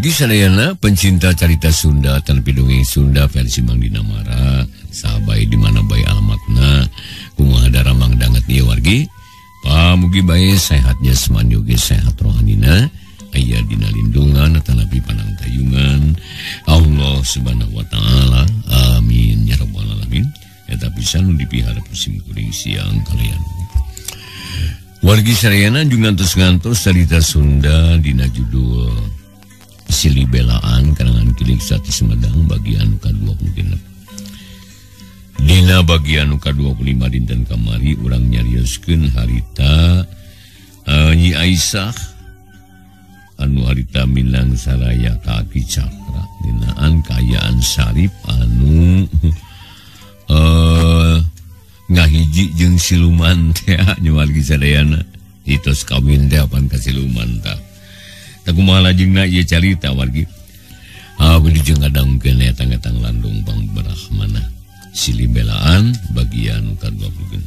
Wargi sadayana pencinta carita Sunda tanpi dongeng Sunda versi Mang Dina Mara sahabai di mana bae alamatna kumaha daramang danget ieu wargi pamugi bae sehat jasmani oge sehat rohanina aya dina lindungan tanapi panangtayungan Allah Subhanahu wa taala amin ya rabbal alamin eta pisan nu dipihara pusim kuring siang kalian wargi sadayana jeung ngantos-ngantos carita Sunda dina judul Silibelaan karangan Kilik Sati Sumedang bagian ke-20 dina bagian ke-25 dinten kamari urang nyarioskeun harita Nyi Aisyah anu harita Minang Saraya Kaki Cakra dinaan kayaan Sarip anu ngahiji jeung siluman teh nya wargi sadayana ditos kawin teh apan ka siluman tah tak kumaha lajengna ieu carita wargi abdi jeung ngadangkeun eta-etang landung Bang Brahmana Silibelaan bagian ke-20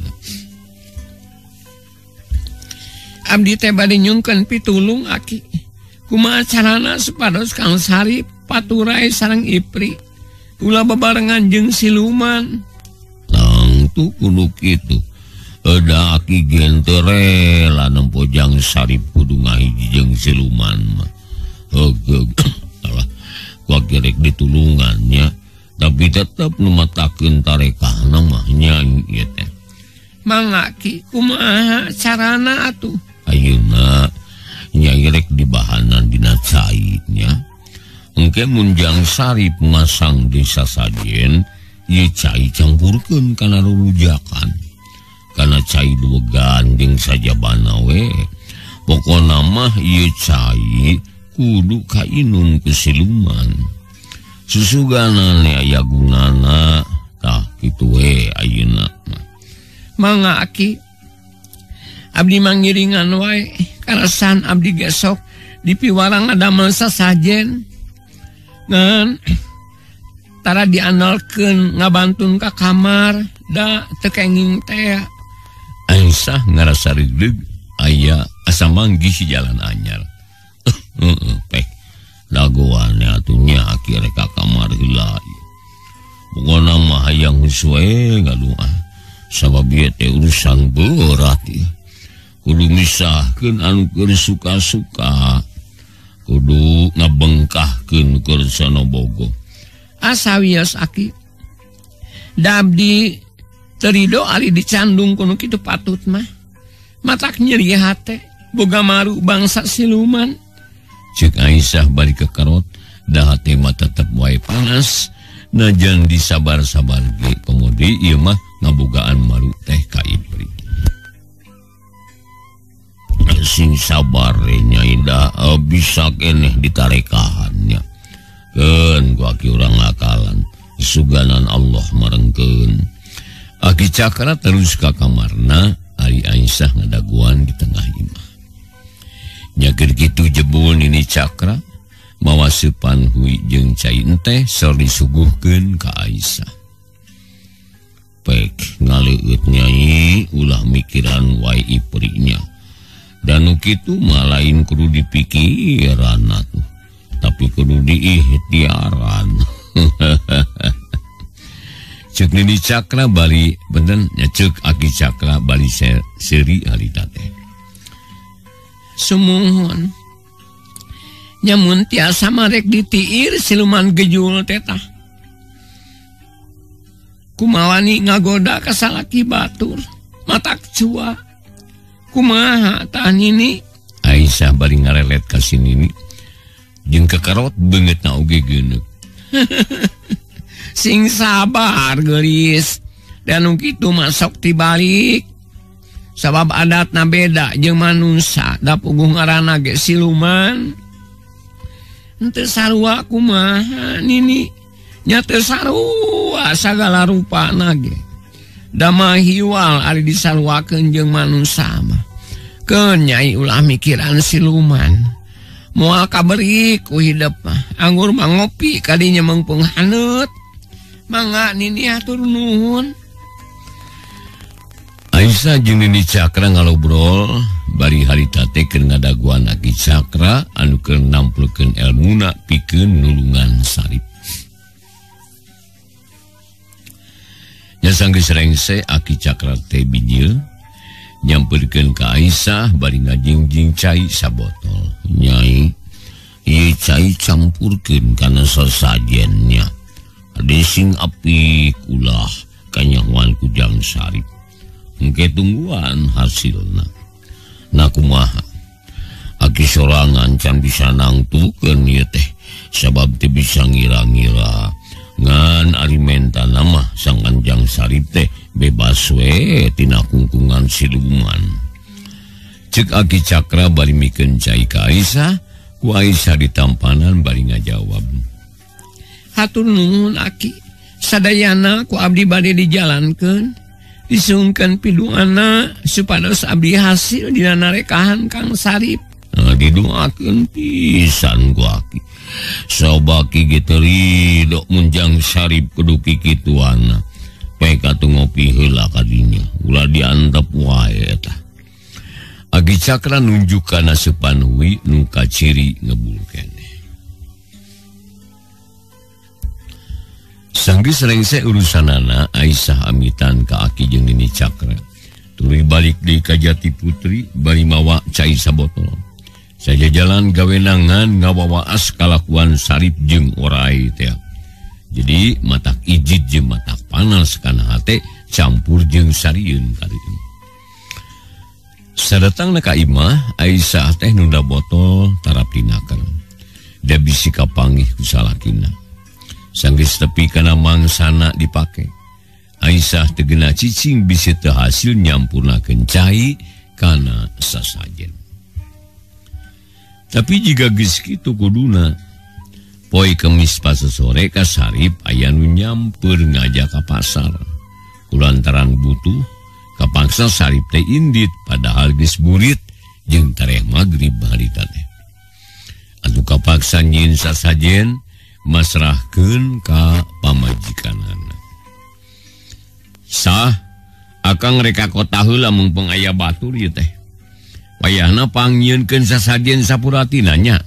abdi teh bade nyungkeun pitulung aki kumaha carana supados Kang Sarip paturai sareng Ipri ulah bebarengan jeung siluman langtu kudu kitu ada aki gentere lah nempojang Sarip kudu ngahiji jeung siluman mah alah gua gerek ditulungannya tapi tetep numatakeun tarekahna mah nya ieu teh mangaki kumaha carana atuh ayeuna nya gerek dibahanan dina cai nya engke munjang Sarip masang di sasajen ieu cai campurkeun kana rurujakan karena cai dua gandeng saja banawe pokokna mah ieu cai kudu kainun ke siluman susugana aya gunana tah kitu we ayeuna mangga aki abdi mangiringan wae karasan abdi gesok dipiwarang ngadamel sasajen ngan tara diandalkeun ngabantun ka kamar da teu kenging teh Aisyah ngarasa regleg aya asa manggih si jalan anyar. Pek dagoane atunya akhirnya ka kamar heula. Pokona mah hayang sesuai ngadoa. Sabab ieu teh urusan berat ieu. Kudu misahkeun anu keur suka-suka. Kudu ngabengkahkeun keur sono bogo. Asawios aki. Dabdi terido ari dicandung kuno kitu patut mah matak nyeri hate boga maru bangsa siluman ceuk Aisyah balik ke karot da hate mah tetep wae panas najan disabar-sabar ge pemudi ieu mah ngabogaan maru teh ka Ipri sing sabar nya indah bisa keneh ditarekahannya keun gua ki urang ngakalan suganan Allah marengkeun Aki Cakra terus ke kamarna ari Aisyah ngadaguan di tengah imah. Nyager kitu jebul Nini Cakra mawa seupan hui jeung cai teh sor disuguhkeun ka Aisyah. Pek ngaleueut nyai ulah mikiran wae Iprinya. Dan nu kitu mah lain kudu dipikiran atuh, tapi kudu diikhtiaran. Cek Nini Cakra bali benten nyecek Aki Cakra bali seri harita teh. Sumuhun nyamun tiasa marek ditiir siluman gejul teh tah. Kumawani ngagoda ka salaki batur matak cua. Kumaha tah Nini? Aisyah bari ngarelet ka si Nini. Jeung kekerot beungeutna oge geuneuk. Sing sabar gelis dan kitu masuk tibalik sabab adatna beda jeung manusia da puguh ngaranna ge siluman henteu sarua kumaha Nini nya teu sarua sagala rupana ge da mah hiwal ari disaruakeun jeung manusia mah keun nyai ulah mikiran siluman moal kabeurik ku hidep mah anggur mah ngopi kadinya meungpeung haneut mangga Nini atur nuhun. Aisyah jeung Nini Cakra ngalobrol bari harita teh keur ngadaguan Aki Cakra anu keur nampulkeun elmuna pikeun nulungan Sarip. Nya sanggeus rengse Aki Cakra teh bijil nyamperkeun ka Aisyah bari ngajingjing cai sabotol. Nyai, ieu cai campurkeun kana sasajennya. Ade sing api ulah kanyahoan ku Jang Sarip. Engke tungguan hasilna. Na kumaha? Aki sorangan can bisa nangtukeun ieu teh sabab teu bisa ngira-ngira ngan ari mentana mah sangkan Jang Sarip teh bebas we tina kungkungan siluman. Cek Aki Cakra bari mikeun cai ka Aisyah, ku Aisyah ditampanan bari ngajawab. Hatur nuhun Aki, sadayana ku abdi bade dijalankeun, disuhunkeun pidoana supados abdi hasil dina narekahan Kang Sarip. Nah, didoakeun pisan ku Aki. Sobaki gitu ridho mun Jang Sarip kudu kikituana. Peka tu ngopi heula kadinya, ulah diantep wae eta. Aki Cakra nunjuk kana Supanhui nu kaciri ngebulkeun. Sanggeus rengse urusanana Aisyah amitan ka Aki jeung Nini Cakra. Tuluy balik deui ka Jati Putri bari mawa cai sabotol. Saja jalan gawenangan ngawawaas kalakuan Sarip jeung Orai teh. Jadi matak ijid jeung matak panas kana hate campur jeung sarieun kali ini. Sadatangna ka imah Aisyah teh nunda botol tarap dinaker. Da bisi kapanggih ku salakina. Sanggeus tepi kana mangsana dipake. Aisyah teu geuna cicing bisi teu hasil nyampurnakeun cai kana sasajen. Tapi jika geus kitu kuduna poe Kemis pasesore ka Sarip aya nu nyampeur ngajak ka pasar. Kulantaran butuh kapangsa Sarip teh indit padahal geus burit jeung tareh magrib harita teh. Atuh kapaksa nyieun sasajen masrahkeun ka pamajikanana. Sah, akang reka kota heula mumpung aya batur ieu teh. Wayahna pangyieunkeun sasajen sapuratina nya.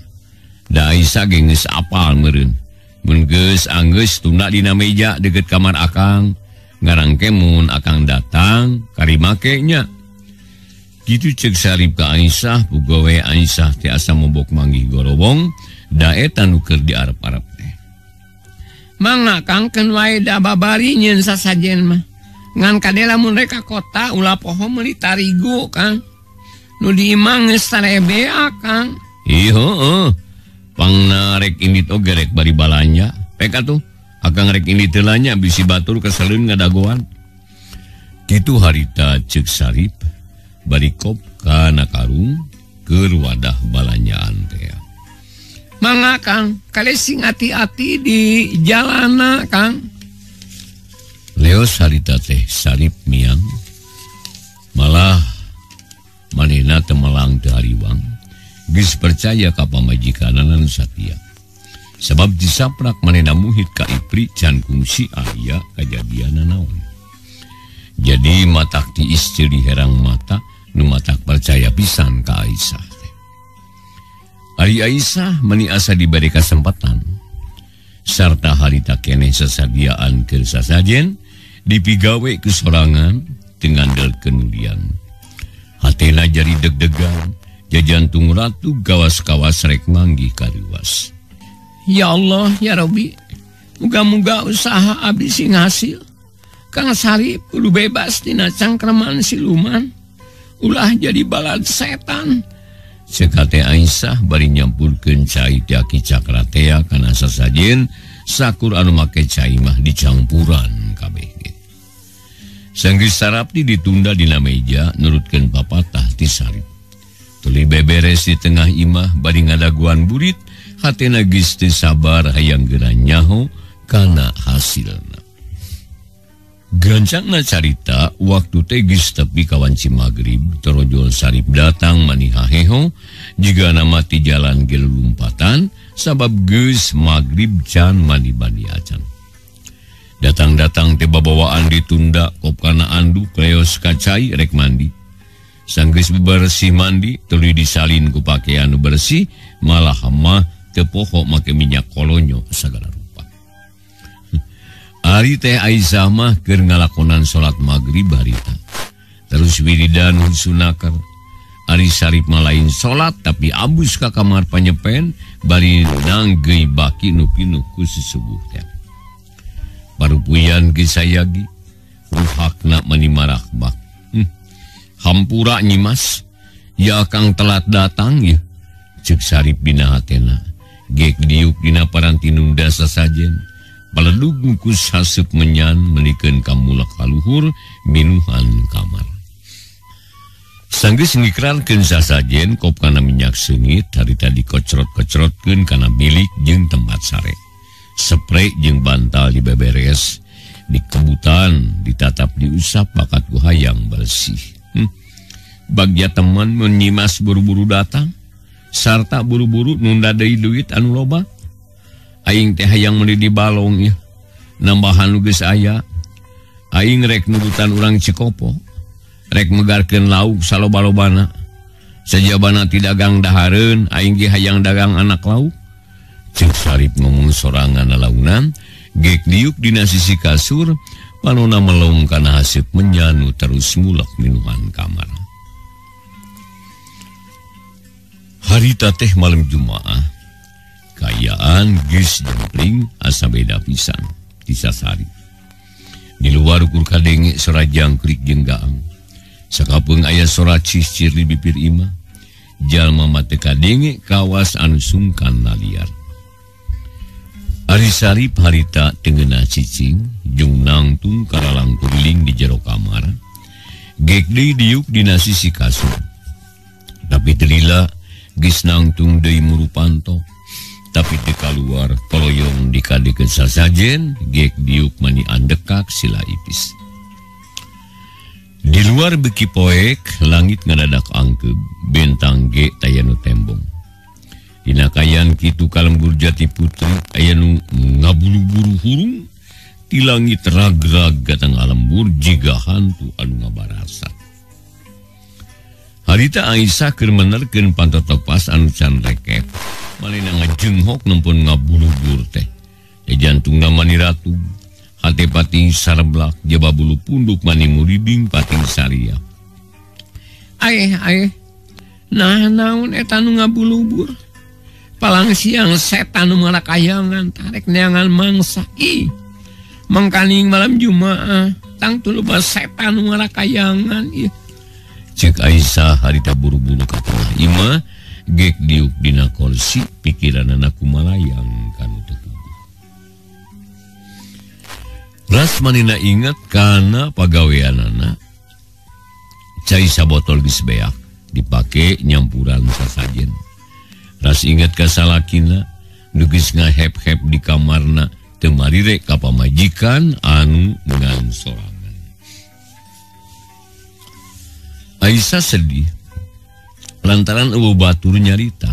Da Aisyah ge geus apal meureun. Mun geus anggeus tunda dina meja deukeut kamar akang, ngarangke mun akang datang kari make nya. Kitu ceuk Sarip ka Aisyah, pugawe Aisyah teh asa mobok manggih gorowong, da eta nu keur diarep-arep teh. Mangga Kang keun wae da babari nyieun sasajen mah. Ngan kade lamun reka kota ulah poho meuli tarigu Kang. Nu di imah geus tarebe Kang. Ieu heueuh. Pangna rek indit oge rek bari balanja. Pek atuh akang rek indit teu lanya bisi batur keseleun ngadagoan. Kitu harita ceuk Sarip bari kop kana karung keur wadah balanjaan teh. Mangga Kang, kali sing hati-hati di jalana Kang. Leos harita teh Sarip miang. Malah manehna teu melang teu hariwang. Geus percaya ka pamajikanan satia. Sebab disaprak manehna muhit ka Ipri can kungsi aya kajadianna naon. Jadi matak ti istri herang mata nu matak percaya pisan ka Aisyah. Ari Aisyah meni asa diberi kesempatan. Sarta harita keneh sasadiaan keur sasajen dipigawe ku sorangan dengan del kemudian. Hatena jari deg-degan. Jajantung ratu gawas-gawas rek manggih kariwas. Ya Allah, ya Rabbi, muga-muga usaha abdi sing hasil. Kang Sarip kudu bebas tina cangkreman siluman. Ulah jadi balad setan. Sekate Aisyah bari nyampurkeun cai ti Aki Cakra teh kana sasajen sakur anu make cai mah dicampuran kabeh. Sanggeus sarapti ditunda dina meja nurutkeun papatah ti Sarip. Tuluy beberes di tengah imah bari ngadaguan burit, hatena geus teu sabar hayang geura nyaho kana hasilna. Gancangna carita waktu teh geus tepi ka wanci magrib, torojol Sarip datang maniha heho jiga nama ti jalan gelumpatan sabab geus magrib can mandi-mandi acan. Datang-datang teh babawaan ditunda kop kana anduk leos kacai rek mandi. Sanggeus bersih mandi tuluy disalin ku pakaian bersih malah mah teu poho make minyak kolonyo sagala rupa. Ari teh Aisyah mah keur ngalakonan salat magrib harita. Terus wiridan sunakar. Ari Sarip mah lain salat tapi abus ka kamar panyepen bari nanggeuy baki nu pinuh ku subuh teh. Parupuyan ge sayagi ruhakna manimarah bak. Hampura nyimas, ya kang telat datang ya. Cek Sarip dina hatena, gek diuk dina paranti nunda sasajen. Paledug ngukus haseup menyan melikeun kamulak kaluhur minuhan kamar. Sanggeus ngikrarkeun sasajen kop kana minyak seungit harita dikocrot-kocrotkeun kana bilik jeung tempat sare. Sprei jeung bantal dibeberes, dikebutan, ditatap diusap bakat ku hayang bersih. Bagja teman menyimas buru-buru datang, sarta buru-buru nunda deui duit anu loba. Aing teh hayang meuli di balong ya, nambahan nu geus aya. Aing rek nurutan urang Cikopo, rek megarkeun lauk saloba-lobana. Sajabana ti dagang dahareun, aing ge hayang dagang anak lauk. Cek Sarip ngomong sorangan lalaunan, gek diuk dina sisi kasur, panona melong kana haseup menyanu terus mulak minuhan kamar. Harita teh malam Jumaah, kayaan geus jempling asa beda pisan ti Sarip. Di luar ukur kadenge sora jangkrik jeung gaang. Sakapeung aya sora cicir di bibir imah. Jalma mah teu kadenge kawas anu sungkan liar. Ari Sarip harita teu ngeunah cicing jeung nangtung karalang kuriling di jero kamar. Gek deui diuk dina sisi kasur. Tapi teu lila geus nangtung deui murupanto. Tapi teu kaluar koloyong dikadikeun sasajen gek diuk mani andekak sila ipis. Di luar beki poek langit ngadadak angkeub bentang ge taya nu tembong. Dina kayan kitu kalembur Jati Putri aya nu ngabulu-buru hurung ti langit ragrag gatang alembur jiga hantu anu ngabarasa. Harita Aisyah keur menerkeun pantotopas anu can rekep, malena ngajenghok nempun ngabulu-bur teh. Jantungna mani ratu, hate pating sareblak, jaba bulu punduk mani muriding pating saria. Aeh, nah naon eta nu ngabulu-bur? Palang siang setan nu malakayangan tarek neangan mangsa. Mangkaning malam Jumaah, tang tuluy setan nu malakayangan ieu. Cek Aisyah harita buru-buru ka tengah imah, gek diuk dina kursi pikiranna kumalayang kanu teu tubuh. Ras manina inget kana pagaweanana. Cai sabotol geus beak dipake nyampuran sasajen. Ras inget ka salakina nu geus ngahep-hep di kamarna teu marire ka pamajikan anu ngan sorangan. Aisyah sedih lantaran eueuh batur nyarita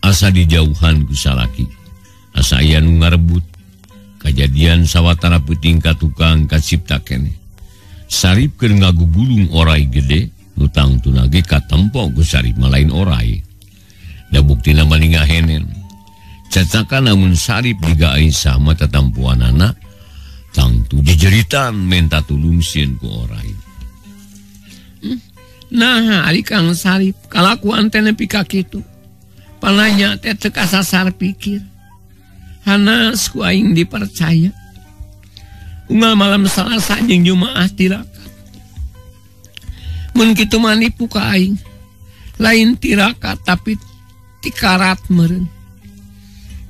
asa dijauhan ku salaki, asa aya nu ngarebut. Kajadian sawatara peuting ka tukang kacipta keneh. Sarip keur ngagugulung orai gede nu tangtuna ge katempo ku Sarip mah lain orai. Da buktina mani ngahenen. Cacakan namun Sarip diga Aisyah mah tatampuanana tangtu jejeritan menta tulung sieun ku orai. Nah, ari Kang Sarip, kalakuan teh nepi ka kitu. Pananya teh teu kasasar pikir. Hanas ku aing dipercaya. Unggal malam Salasa jeung Jumaah tirakat. Mun kitu mah nipu ka aing. Lain tirakat tapi tikarat meureun.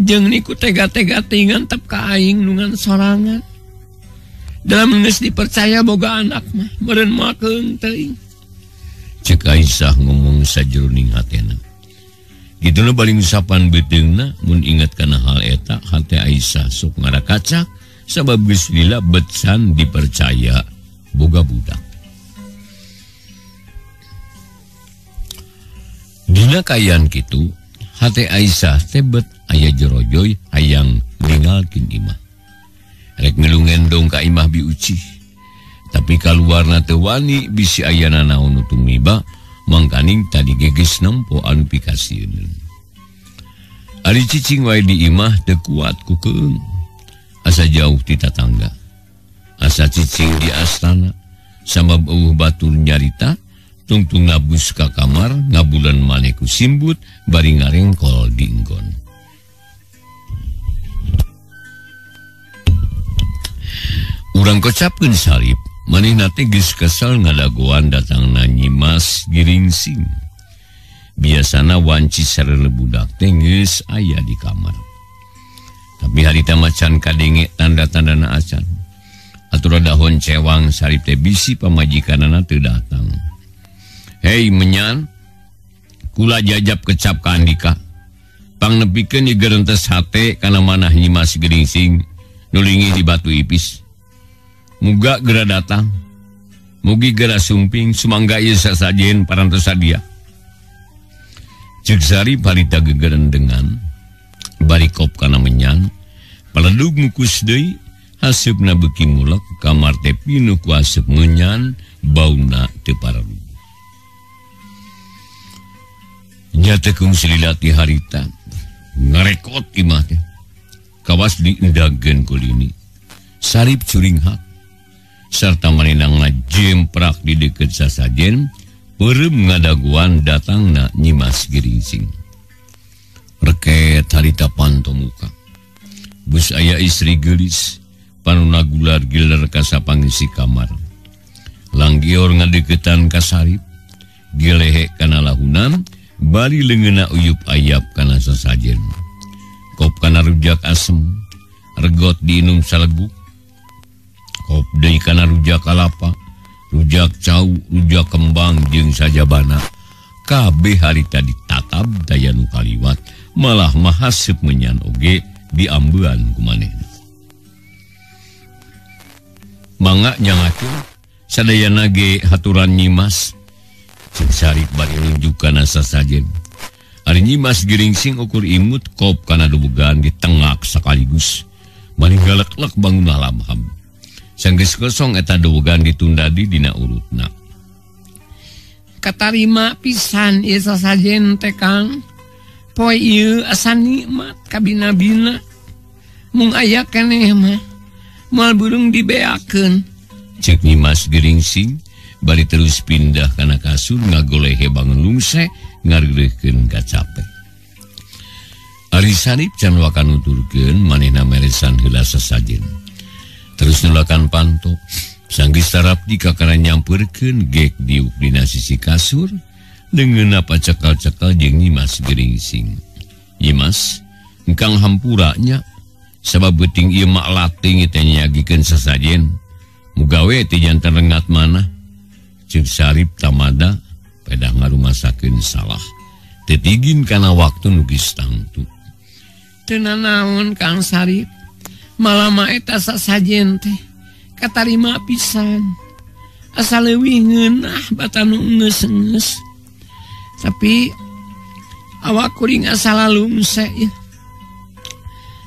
Jeung niku tega-tega teuing ngantep ka aing nungan sorangan. Dalam geus dipercaya boga anak mah meureun makeun teuing. Cek Aisyah ngomong sajroning hatena. Gituna balik usapan beteungna mun ingat kana hal eta hate Aisyah sok ngarakacak sabab geus lila betsan dipercaya boga budak. Dina kayan kitu hate Aisyah tebet aya jerojoy hayang ninggalkeun imah. Rek milu ngendong ka imah biuci. tapi kaluarna teu wani bisi ayana naon nu tumiba mangkaning tadi geges nempo anu pikasieun. Ari cicing wae di imah teu kuat ku keung, asa jauh ti tatangga, asa cicing di astana sabab batur nyarita tungtung nabus ka kamar ngabulan maneh ku simbut bari ngarengkol di enggon. Urang kocapkeun Sarip, manehna teh geus kesel ngadagoan datangna Nyimas Giringsing. Biasana wanci sarele budak teh geus aya di kamar. Tapi harita macan kadenge tanda-tandana acan. Atur dahon cewang Sarip teh bisi pamajikanana teu datang. Hei menyan, kula jajab kecap ka Andika. Pangnepikeun ieu geurentes hate kana manah Nyimas Giringsing nulingi di Batu Ipis. Muga gera datang, mugi gera sumping, sumangga ieu sasajen parantos sadia. Ceuk Sarip harita gegeren dengan bari kop kana menyan, paledug mukus deui, hasupna beuki mulek, kamar teh pinuh ku asup menyan, bauna teu pararug. Nya teh kungsi lilati harita, ngarekot imah teh, kawas diendagkeun ku lini. Sarip curing hak, sarta manehna ngajemprak di deket sasajen, peureum ngadaguan datangna Nyimas Giringsing. Reket harita panto muka. Bus aya istri geulis, panuna gular giler ka sapangisi kamar. Langgior ngadeukeutan ka Sarip, gilehe kana lahunan, bari leungeunna uyup ayap kana sasajen. Kop kana rujak asem, regot diinum saleguk. Kop deui kana rujak kalapa, rujak cau, rujak kembang jeung sajabana. Kabeh harita ditatab daya nu kaliwat, malah mahaseup menyan oge diambean ku manehna. Mangga nyangakeun sadayana ge haturan Nyimas. Ceuk Sarip bari nunjuk kana sasajen. Ari Nyimas Giringsing ukur imut kop kana dubugan ditengak sakaligus. Bari galek-lek bangun lamham. Sanggeus kosong eta dubugan ditunda di dina urutna. Katarima pisan ieu sasajen teh Kang. Poe ieu asa nikmat kabina-bina. Mung aya keneh mah moal burung dibeakeun. Ceuk Nyimas Giringsing bari terus pindah kana kasur ngagolehe bangun lungse ngareureuhkeun ka capek. Ari Sarip can wakan nuturkeun manehna meresan heula sasajen. Terus nulakan panto, sanggeus Sarapdi kakara nyampeurkeun gek diuk dina sisi kasur, leungeunna pacekal-cekal jeung Nyimas Giringsing. Nyimas, engkang hampuranya, sabab beuting ieu mak lating teh nyagikeun sasajen. Mugawe ti janten rengat manah. Ceuk Sarip tamada pedah ngarumasakeun salah. Teu tigin kana waktu nu geus tangtu. Teu nanaon Kang Sarip. Malama eta sasajen teh katarima pisan. Asa leuwih ngeunah bata nu enggeus-enggeus. Tapi awak kuring asa lalungse ya.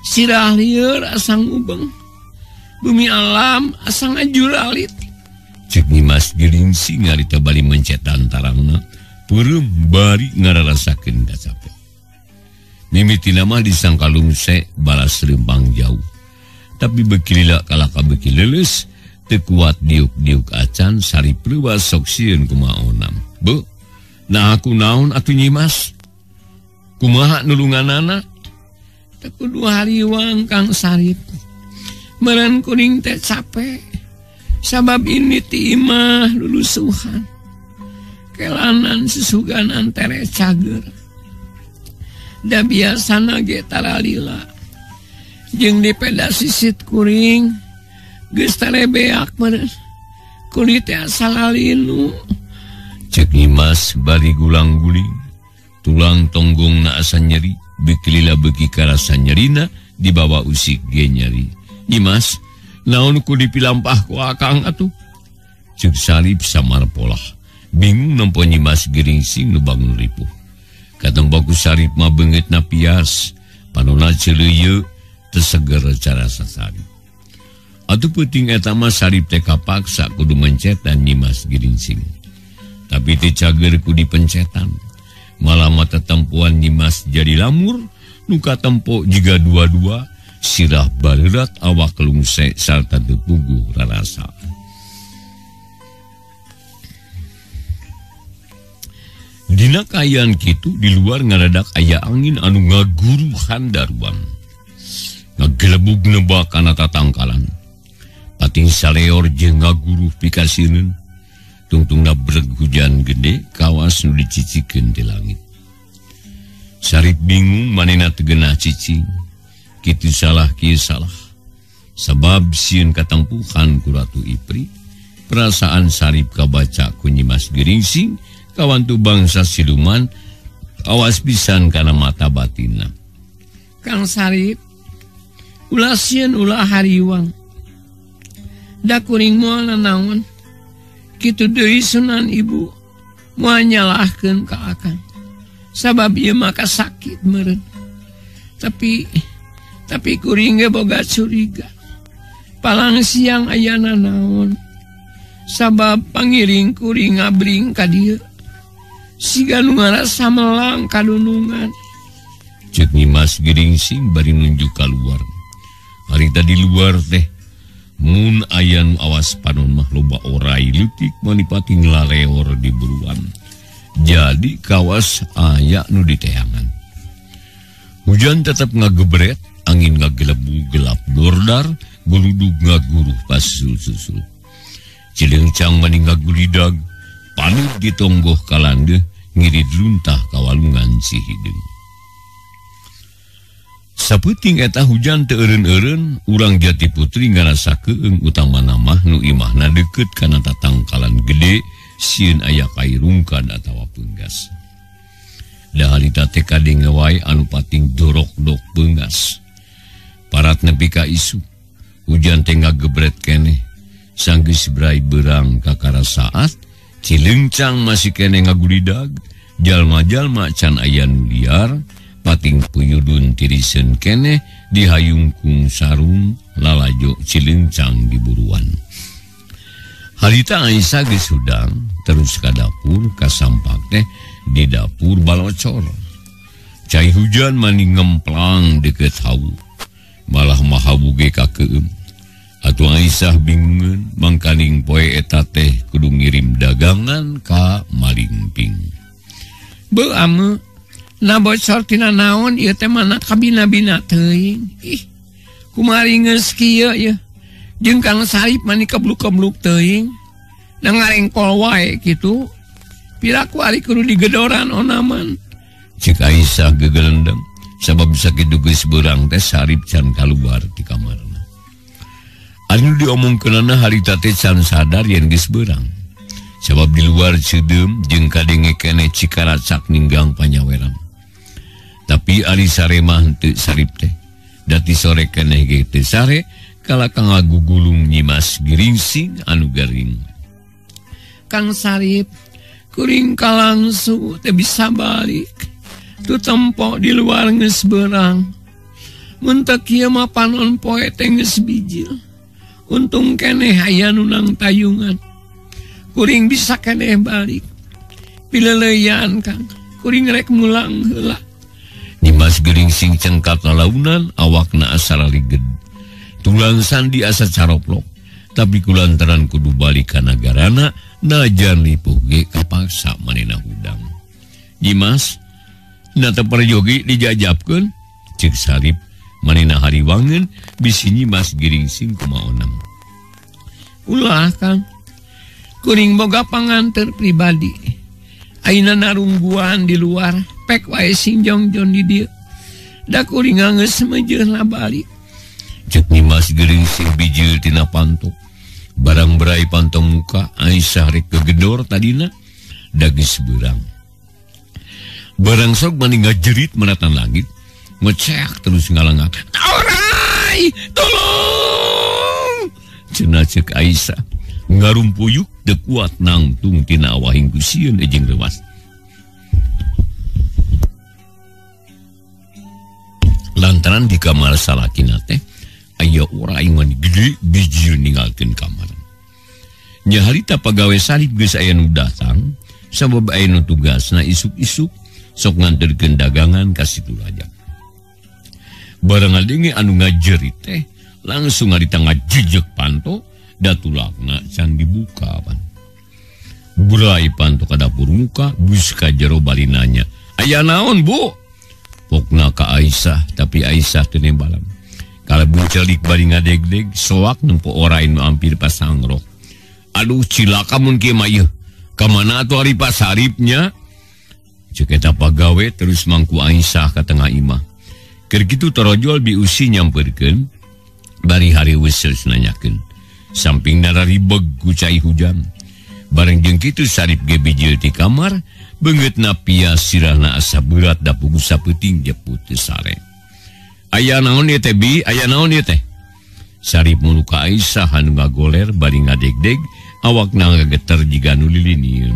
Sirah lieur asa ngubeng. Bumi alam asa ngajuralit. Ceuk Nyimas Giringsing harita bari mencet antarangna, peureum bari ngararasakeun ka capek. Mimitina mah disangka lungse balas rempang jauh. Tapi bekilila kalaka beki leuleus, teu kuat diuk-diuk acan Sarip leuwas sok sieun kumaha onam. Be, nah aku naon atuh Nyimas? Kumaha nulunganana? Teu kudu hariwang Kang Sarip. Meureun kuring teh capek. Sabab ini ti imah lulusuhan. Kelanan sesuganan tere cager. Da biasana ge taralila. Jeung dipeda sisit kuring geus tere beak meureun. Kulit teh asa lalinu. Ceuk Nyimas bari gulang-guling. Tulang tonggongna asa nyeri, bikilila beuki karasa nyerina, dibawa usik ge nyeri. Nyimas, naon ku dipilampah ku akang atuh? Ceuk Sarip samar polah. Bingung nempo Nyimas Giringsing nu bangun ripuh. Katempo ku Sarip mah beungeutna pias, panonna ceuleuyeuk teu seger cara Sarip. Atuh peuting eta mah Sarip teh kapaksa kudu mencetan Nyimas Giringsing. Tapi teu cager ku dipencetan. Malah mata tempuan Nyimas jadi lamur, nu katempo jiga dua-dua sirah baleurat awak lungse sarta teu puguh rarasa. Dina kaayaan kitu di luar ngaradak aya angin anu ngaguru handaruan. Ngagelebug nebak kana tatangkalan. Pating saleor jeung ngaguru pikasieun. Tungtungna breg hujan gede kawas nu dicicikeun di langit. Sarip bingung manehna teu geunah cicing. Kitu salah kieu salah. Sabab sieun katempuhan ku Ratu Ipri. Perasaan Sarip kabaca ku Nyimas Giringsing kawantu bangsa siluman awas pisan kana mata batinna. Kang Sarip, ulah sieun ulah hariwang. Da kuring moal nanaon. Kitu deui Sunan Ibu moal nyalahkeun ka akang. Sabab ieu mah sakit meureun. Tapi kuring ge boga curiga. Palang siang aya nanaon. Sabab pangiring kuring ngabring ka dieu. Siga nu ngarasa melang kadunungan. Ceuk Nyimas Giringsing bari nunjuk kaluar. Hari tadi luar teh mun aya nu awas panon mah loba orai leutik manipati nglareor di buruan. Jadi kawas aya nu diteangan. Hujan tetap ngagebret, angin ngagelebu gelap dordar, geludug ngaguruh pasul-susul. Cileungcang mani ngagulidag, panut ditonggoh kalandeuh ngirid luntah kawalungan si hideung. Sapeuting eta hujan teu eureun-eureun, urang Jatiputri ngarasa keung utamana mah nu imahna deukeut kana tatangkalan gede sieun aya kairungkan atawa peunggas. Da harita teh kade wae anu pating dorok-dok peunggas. Parat nepi ka isu, hujan teh ngagebret keneh. Sanggeus brai beurang kakara saat, Cileungcang masih kene ngagulidag, jalma-jalma can aya nu liar, pating puyudun tiriseun kene dihayung kung sarung lalajo Cileungcang di buruan. Harita Aisyah geus hudang terus ka dapur kasampak teh di dapur balocor. Cai hujan mani ngemplang deket hawu, malah mahawu ge ka keum. Atuh Aisyah bingungeun mangkaning poe eta teh kudu ngirim dagangan ka Malingping. Beu ameu, na bocor tina naon ieu teh mana kabina-bina teuing. Ih, kumari geus kieu ye. Jeung Kang Sarip mani kebluk-kebluk teuing. Da ngarengkol wae kitu. Piraku ari kudu digedoran onaman. Cik Aisyah gegelendeng sabab sakitu geus beurang teh Sarip can kaluar ti kamarna. Anu diomongkeunana harita teh can sadar yen geus beurang. Sabab di luar cedeum jeung kadenge keneh cikaracak ninggang panyaweran. Tapi ari sare mah henteu Sarip teh. Dati sore keneh ge teu sare kala kang ngagugulung Nyimas Giringsing anu garing. Kang Sarip, kuring kalangsu teh bisa balik. Tu tempo di luar geus beurang. Mun teu kieu mah panon poe teh geus bijil. Untung keneh aya nu nang tayungan. Kuring bisa keneh balik. Pileleuyan Kang, kuring rek mulang heula. Nyimas Giringsing cengkat lalaunan awakna asa laliged. Tulang sandi asa caroplok. Tapi kulantaran kudu balik ka nagarana, najan lipuh ge kapaksa manehna hudang. Nyimas, na teu perjogi dijajabkeun, ceuk Sarip. Manehna hariwangeun bisi Nyimas Giringsing kumaonam. Ulah Kang, kuring boga panganter pribadi. Ayeuna narungguan di luar, pek wae sing jongjon di dieu. Da kuring geus meujeun balik. Ceuk Nyimas Giringsing bijil tina pantok. Barang berai pantong muka Aisyah rek kegedor tadina da geus beurang. Barang sok mani ngajerit menatan langit. Ngeceak terus ngalangak. Aurai, tolong! Cenah ceuk Aisyah ngarumpuyuk teu kuat nangtung tina awahing ku sieun jeung rewas. Lantaran di kamar salakina teh aya orang yang gede biji ninggalkeun kamar. Nya harita pagawe Sarip geus aya nu datang, sabab aya nu tugasna isuk-isuk sok nganterkeun dagangan ka situ raja. Barang ngadenge anu ngajerit teh langsung harita ngajejeg panto da tulakna can dibuka pan. Burai panto ka dapur muka bus ka jero bari nanya, "Aya naon, Bu?" Pokna ka Aisyah, tapi Aisyah teu nembalan. Kalabu celik bari ngadeg-deg soak nempo orai nu ampir pasangrok. "Aduh cilaka mun kieu mah ieu. Ka mana atuh ari Pak Saripnya?" Ceuk eta pagawe terus mangku Aisyah ka tengah imah. Keur kitu torojol biusi nyamperkeun bari hari weuseus nanyakeun. Samping nararibeg ku cai hujan. Bareng jeung kitu Sarip ge bijil ti kamar, beungeutna pias sirahna asa berat da puguh sapeuting jeput teu sare. "Aya naon ieu teh, Bi? Aya naon ieu teh?" Sarip mulu ka Aisyah anu ngagoler bari ngadeg-deg, awakna ngageter jiga nu lilinieun.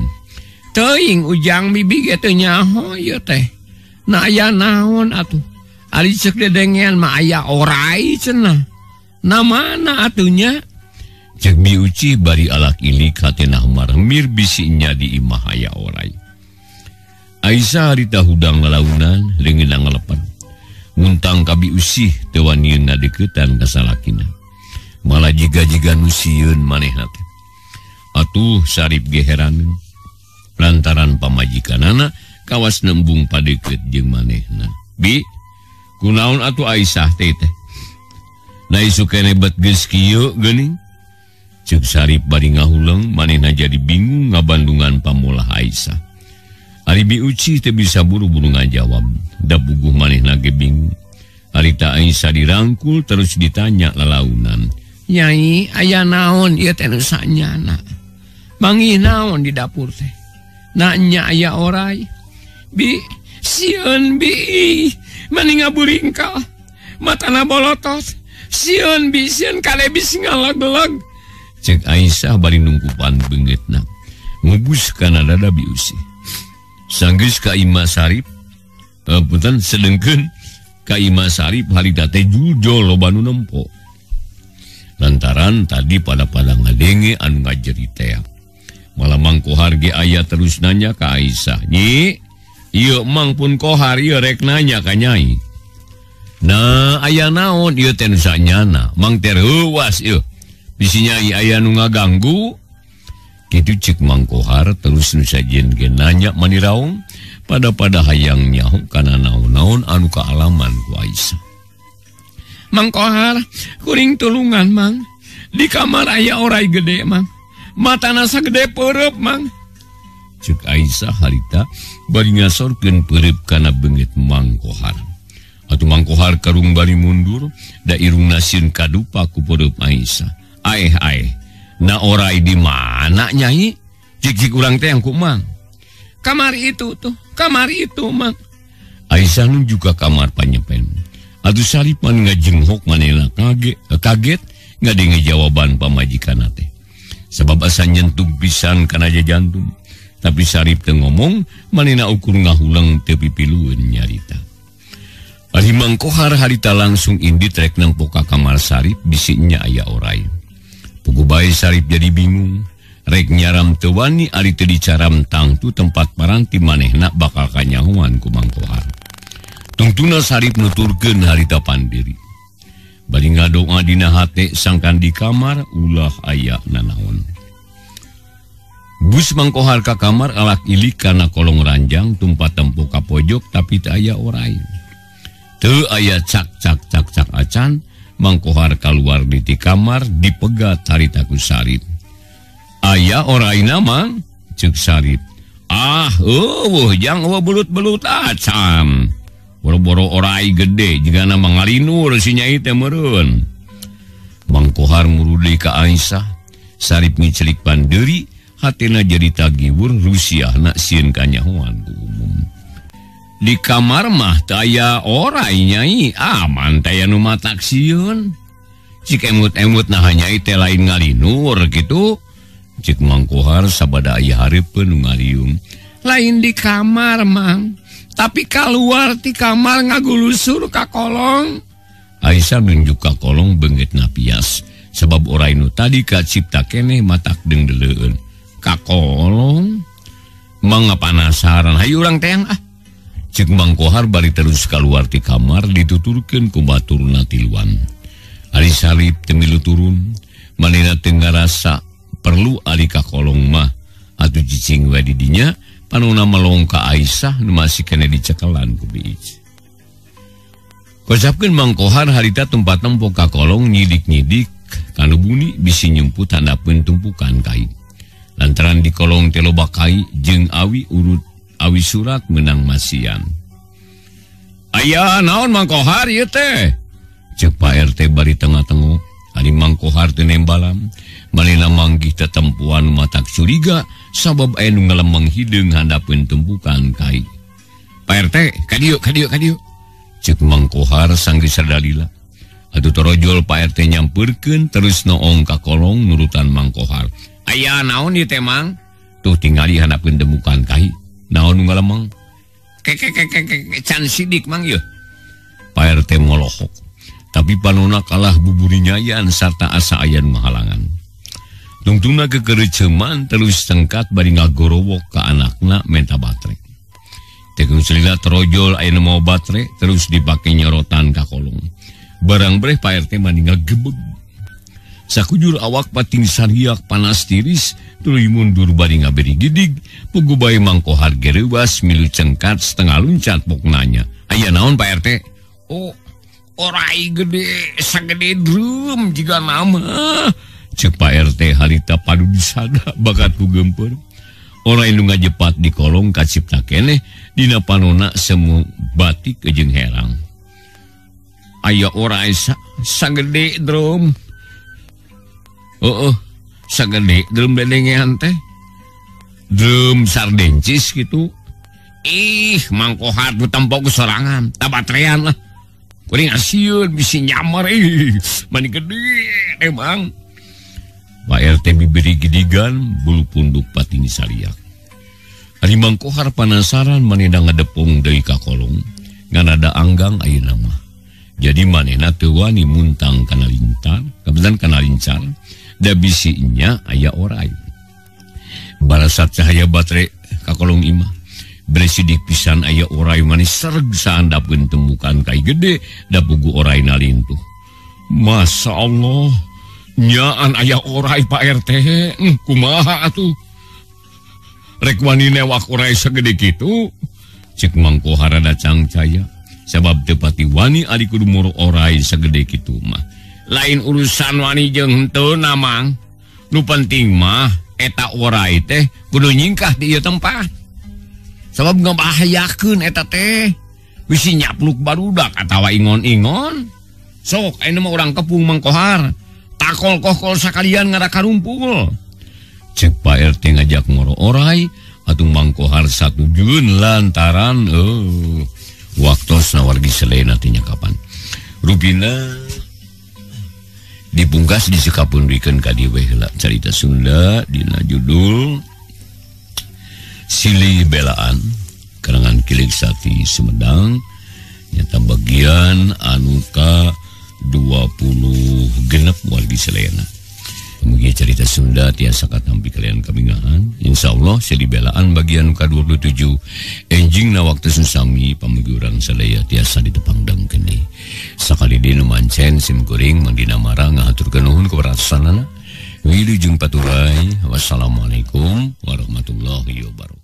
"Teuing ujang bibi ge teu nyaho ieu teh. Na aya naon atuh? Ari ceuk dedengean mah aya orai cenah. Na mana atunya?" Cek bi uci bari alak ilik hatena marmir bisinya di imah aya orai. Aisyah harita hudang lalaunan leungeunna ngalepan. Nguntang ka bi usih teu waniun ngadeuketan ka salakina. Malah jiga-jiga nu sieun manehna teh. Atuh Sarip ge heran lantaran pamajikanana kawas nembung padeukeut jeung manehna. "Bi, kunaon atuh Aisyah teh teh? Na isu keneh bet geus kieu geuning?" Ceuk Sarip bari ngahuleng, manehna jadi bingung ngabandungan pamolah Aisyah. Ari bi uci teu bisa buru-buru ngajawab, da buguh manehna ge bingung. Harita Aisyah dirangkul terus ditanya lalaunan, "Nyai, aya naon ieu teh nu sanyana? Mangi naon di dapur teh? Na nya aya orai?" "Bi, sieun Bi, mani ngaburingkal. Matana bolotos. Sieun Bi, sieun kalebis ngalag-lag." Cek Aisyah bari nungkupan beungeutna. Ngubus kana dada bi usi. Sanggeus ka Imah Sarip, punten sedengkeun ka Imah Sarip harita teh jujol loba nu nempo. Lantaran tadi pada ngadenge anu ngajerit teh. Malah Mang Kohar ge aya terus nanya ka Aisyah, "Nyi, ieu Mang pun Kohar ieu rek nanya ka Nyai. Nah, aya naon ieu teh nu sanyana? Mang teh reuwas ieu. Bisi Nyai aya nu ngaganggu." Kitu ceuk Mang Kohar terus nu sajen ge nanya maniraung pada hayang nyaho kana naon-naon anu kaalaman ku Aisyah. "Mang Kohar, kuring tulungan Mang. Di kamar aya orai gede Mang. Matana sagede peureup Mang." Ceuk Aisyah harita bari ngasorkeun peureup kana beungeut Mang Kohar. Atuh Mang Kohar karung bari mundur da irungna sieun kadupa ku peureup Aisyah. "Aeh, na orai di mana Nyai? Cik urang teh yang ku Mang." "Kamar itu tuh, kamar itu Mang." Aisyah nunjuk ka kamar panyepen. Atuh Sarip man ngajenghok manehna kaget ngadenge jawaban pamajikanna teh. Sabab asa nyentug pisan kana jantung. Tapi Sarip teu ngomong, manehna ukur ngahuleng teu pipilueun nyarita. Ari Mang Kohar harita langsung indit rek nempo ka kamar Sarip bisinya aya orai. Puguh bae Sarip jadi bingung, rek nyaram teu wani ari teu dicaram tangtu tempat paranti manehna bakal kanyahoan ku Mang Kohar. Tungtuna Sarip nuturkeun harita pandiri. Bari ngadoa dina hate sangkan di kamar ulah aya nanaon. Bus Mang Kohar ka kamar alak ilik kana kolong ranjang tumpat tempo ka pojok tapi teu aya orai. Teu aya cak acan. Mang Kohar kaluar di ti kamar dipegat harita ku Sarip. "Aya oraina Mang?" ceuk Sarip. "Ah, jang belut-belut acan. Boro-boro orai gede jigana mangalinur si Nyai teh meureun." Mang Kohar murudi ka Aisyah. Sarip ngicelik pandeuri, hatena jadi tagiwur rusiahna sieun kanyahoan ku umum. "Di kamar mah teu aya orai Nyai, aman teh anu matak sieun. Cik emut-emut nah Nyai teh lain ngalinur kitu." Cik Mang Kohar sabada aya hareupeun nu ngaliung. "Lain di kamar Mang, tapi kaluar ti kamar ngagulusur ka kolong. Aisyah nunjuk ka kolong benget napias sabab orai nu tadi kacipta keneh matak dengdeleun ka kolong mangga panasaran hayu urang teang cek Mang Kohar bari terus keluar ti kamar dituturkeun ku baturna tiluan. Ali salib temilu turun manehna teu ngarasa perlu ali ka kolong mah atuh cicing we di dinya panonna melong ka Aisyah nu masih kena dicekelan ku biij. Kosapkeun Mang Kohar harita tempat nempo ka kolong nyidik-nyidik kanu buni bisi nyemput handapeun tumpukan kai. Lantaran di kolong teh loba kai jeung awi surat menang masian. Aya naon Mang Kohar ieu teh? Ceuk Pak RT bari tengah-tengok. Ari Mang Kohar teu nembalam, manehna manggih tetempuan matak curiga sabab aya nu ngalemeng hideung handapeun tumpukan kai. Pak RT, ka dieu. Cek Mang Kohar sanggih sadalila. Atuh torojol Pak RT nyampeurkeun terus noong ka kolong nurutan Mang Kohar. Aya naon ieu teh Mang? Tuh tingali handapeun tumpukan kai. Naon nu ngalemeng? Can sidik Mang ieu. Pak RT ngolohok. Tapi panonna kalah buburi nyayan sarta asa aya nu ngahalangan. Tungtungna kekereuceuman terus tengkat bari ngagorowok ka anakna menta batre. Tegun selila terojol aya nu mau batre terus dipake nyorotan ka kolong. Barang breh Pak RT mani ngagebeg. Sakujur awak pating sariak panas tiris tuluy mundur bari ngaberi gidig pugu bae Mang Kohar gereuwas milu cengkat setengah luncat pok nanya. Aya naon Pak RT? Oh, orai gede sagede drum jiga nama. Cek Pak RT harita padu disada bakat ku gempeur. Orai nu ngajepat di kolong kacipta keneh dina panonna semu batik jeung herang. Aya orai sagede drum. Sagede drum dedengean teh. Drum sardencis gitu. Ih, Mang Kohar tu tampok sorangan, tabatrean lah. Kuring asieun bisi nyamar mani gede emang. Pak RT biberi gidigan bulu punduk pating sariak. Ari Mang Kohar panasaran manehna ngadepung deui ka kolong. Ngan ada anggang ayeuna mah. Jadi manehna teu wani muntang kana lintar, kebetulan kana lincar. Da bisi nya aya orai. Balasat cahaya baterai ka kolong imah. Beresidik pisan aya orai manis sereg saandapeun temukan kai gede da pugu orai nalintuh. Masya Allah, nyaan aya orai Pak RT, kumaha atuh? Rek wani newak orai segede kitu? Cek Mang Kohar rada cangcaya, sabab teu pati wani ari kudu muru orai segede kitu mah. Lain urusan wani jeung henteu na Mang. Nu penting mah eta orai teh kudu nyingkah di ieu tempat. Sabab ngabahayakeun eta teh. Bisi nyapluk barudak atawa ingon-ingon. Sok ayeuna mah urang kepung Mang Kohar. Takol-kokol sakalian ngara karumpul. Cek Pak RT ngajak ngoro orai atuh Mang Kohar satujueun lantaran waktosna wargi selena teh nya kapan. Rupina dipungkas disekapeundikeun ka dieu we heula carita Sunda dina judul Silih Belaan karangan Kilik Sati Sumedang nyata bagian anu ka 26 wargi selena. Kemudian cerita Sunda tiasa katampi kalian kamingahan. Insyaallah Silih Belaan bagian ka 27 enjing na waktu susami pamugi urang sadaya tiasa ditepang dangkeun deui. Sakali dinu mancen sim kuring mangdina marang ngahaturkeun nuhun keberatasanana. Wilujeng paturai. Wassalamualaikum warahmatullahi wabarakatuh.